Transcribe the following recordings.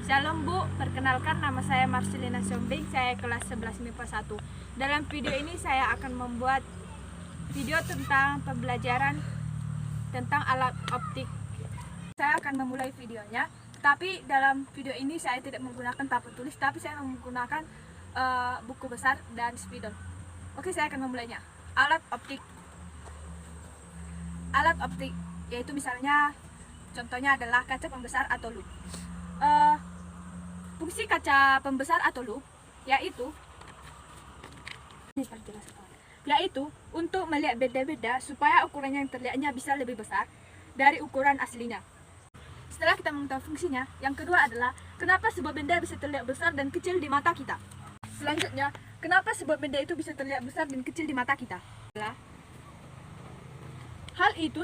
Shalom Bu, perkenalkan nama saya Marcelina Sombing, saya kelas 11 MIPA 1. Dalam video ini saya akan membuat video tentang pembelajaran tentang alat optik. Saya akan memulai videonya, tapi dalam video ini saya tidak menggunakan papan tulis, tapi saya menggunakan buku besar dan spidol. Oke, saya akan memulainya. Alat optik. Alat optik yaitu misalnya contohnya adalah kaca pembesar atau lup. Fungsi kaca pembesar atau lup yaitu untuk melihat beda-beda supaya ukuran yang terlihatnya bisa lebih besar dari ukuran aslinya. Setelah kita mengetahui fungsinya, yang kedua adalah kenapa sebuah benda bisa terlihat besar dan kecil di mata kita. Selanjutnya, kenapa sebuah benda itu bisa terlihat besar dan kecil di mata kita? Hal itu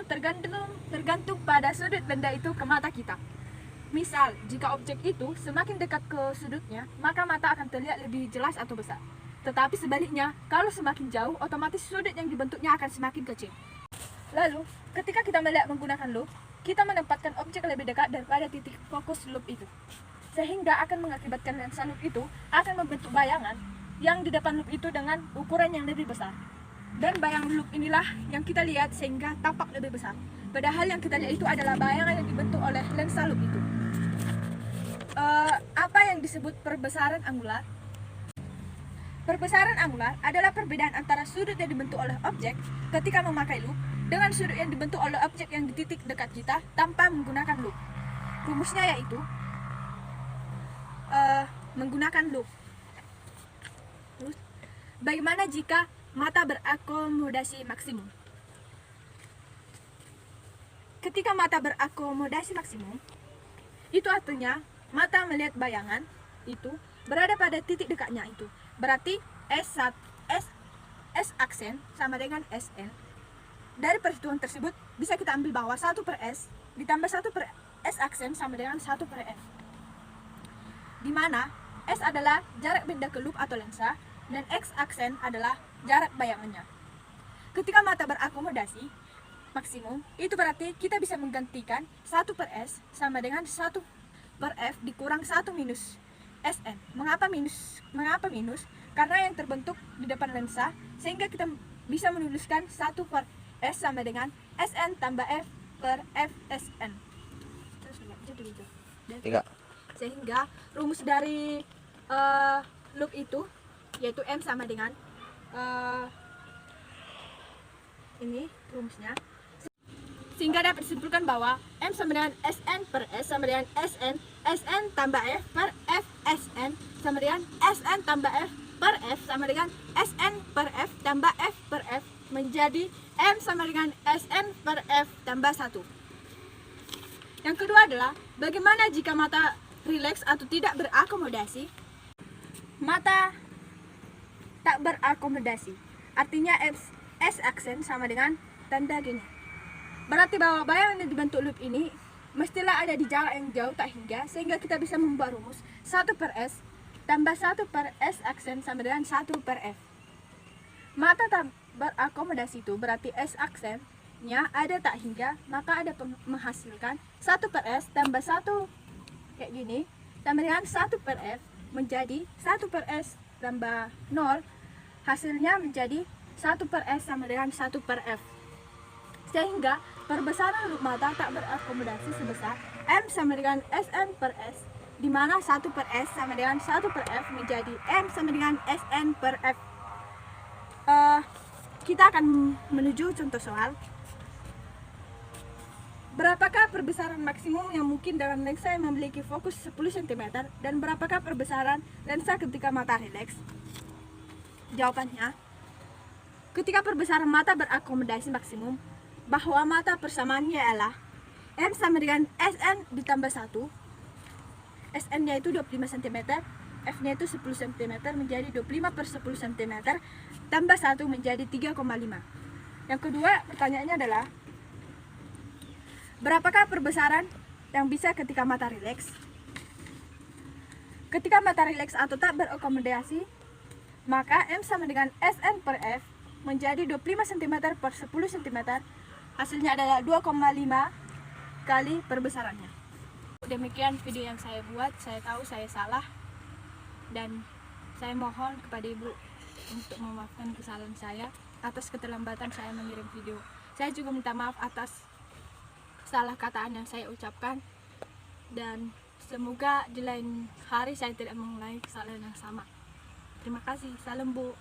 tergantung pada sudut benda itu ke mata kita. Misal, jika objek itu semakin dekat ke sudutnya, maka mata akan terlihat lebih jelas atau besar. Tetapi sebaliknya, kalau semakin jauh, otomatis sudut yang dibentuknya akan semakin kecil. Lalu, ketika kita melihat menggunakan lup, kita menempatkan objek lebih dekat daripada titik fokus lup itu. Sehingga akan mengakibatkan lensa lup itu akan membentuk bayangan yang di depan lup itu dengan ukuran yang lebih besar. Dan bayangan lup inilah yang kita lihat sehingga tampak lebih besar. Padahal yang kita lihat itu adalah bayangan yang dibentuk oleh lensa lup itu. Apa yang disebut perbesaran angular? Perbesaran angular adalah perbedaan antara sudut yang dibentuk oleh objek ketika memakai lup dengan sudut yang dibentuk oleh objek yang di titik dekat kita tanpa menggunakan lup. Rumusnya yaitu menggunakan lup. Terus, bagaimana jika mata berakomodasi maksimum? Ketika mata berakomodasi maksimum, itu artinya mata melihat bayangan itu berada pada titik dekatnya itu. Berarti S aksen sama dengan Sn. Dari perhitungan tersebut bisa kita ambil bahwa 1 per S ditambah 1 per S aksen sama dengan 1 per N. Di mana S adalah jarak benda ke lup atau lensa dan X aksen adalah jarak bayangannya. Ketika mata berakomodasi maksimum, itu berarti kita bisa menggantikan 1 per S sama dengan 1 per F dikurang 1 minus Sn. Mengapa minus? Karena yang terbentuk di depan lensa, sehingga kita bisa menuliskan 1 per S sama dengan Sn tambah F per F Sn. Sehingga rumus dari loop itu yaitu M sama dengan ini rumusnya, sehingga dapat disimpulkan bahwa M sama dengan Sn per S sama dengan Sn tambah F per F Sn sama dengan Sn tambah F per F sama dengan Sn per F tambah F per F menjadi M sama dengan Sn per F tambah 1. Yang kedua adalah bagaimana jika mata rileks atau tidak berakomodasi? Mata tak berakomodasi artinya S aksen sama dengan tanda gini. Berarti bahwa bayangan yang dibentuk loop ini mestilah ada di jarak yang jauh tak hingga, sehingga kita bisa membuat rumus 1 per S tambah 1 per S aksen sama dengan 1 per F. Mata tak berakomodasi itu berarti S aksennya ada tak hingga, maka ada menghasilkan 1 per S tambah 1 kayak gini tambah dengan 1 per F menjadi 1 per S tambah 0, hasilnya menjadi 1 per S sama dengan 1 per F. Sehingga perbesaran loop mata tak berakomodasi sebesar M sama dengan Sn per S, di mana 1 per S sama dengan 1 per F menjadi M sama dengan Sn per F. Kita akan menuju contoh soal. Berapakah perbesaran maksimum yang mungkin dalam lensa yang memiliki fokus 10 cm dan berapakah perbesaran lensa ketika mata rileks? Jawabannya, ketika perbesaran mata berakomodasi maksimum, bahwa mata persamaannya ialah M sama dengan Sn ditambah 1, Sn nya itu 25 cm, F nya itu 10 cm menjadi 25 per 10 cm tambah 1 menjadi 3,5. Yang kedua pertanyaannya adalah berapakah perbesaran yang bisa ketika mata rileks? Ketika mata rileks atau tak berakomodasi, maka M sama dengan Sn per F menjadi 25 cm per 10 cm. Hasilnya adalah 2,5 kali perbesarannya. demikian video yang saya buat. Saya tahu saya salah dan saya mohon kepada Ibu untuk memaafkan kesalahan saya atas keterlambatan saya mengirim video. Saya juga minta maaf atas salah kataan yang saya ucapkan, dan semoga di lain hari saya tidak mengulangi kesalahan yang sama. Terima kasih. Salam Bu.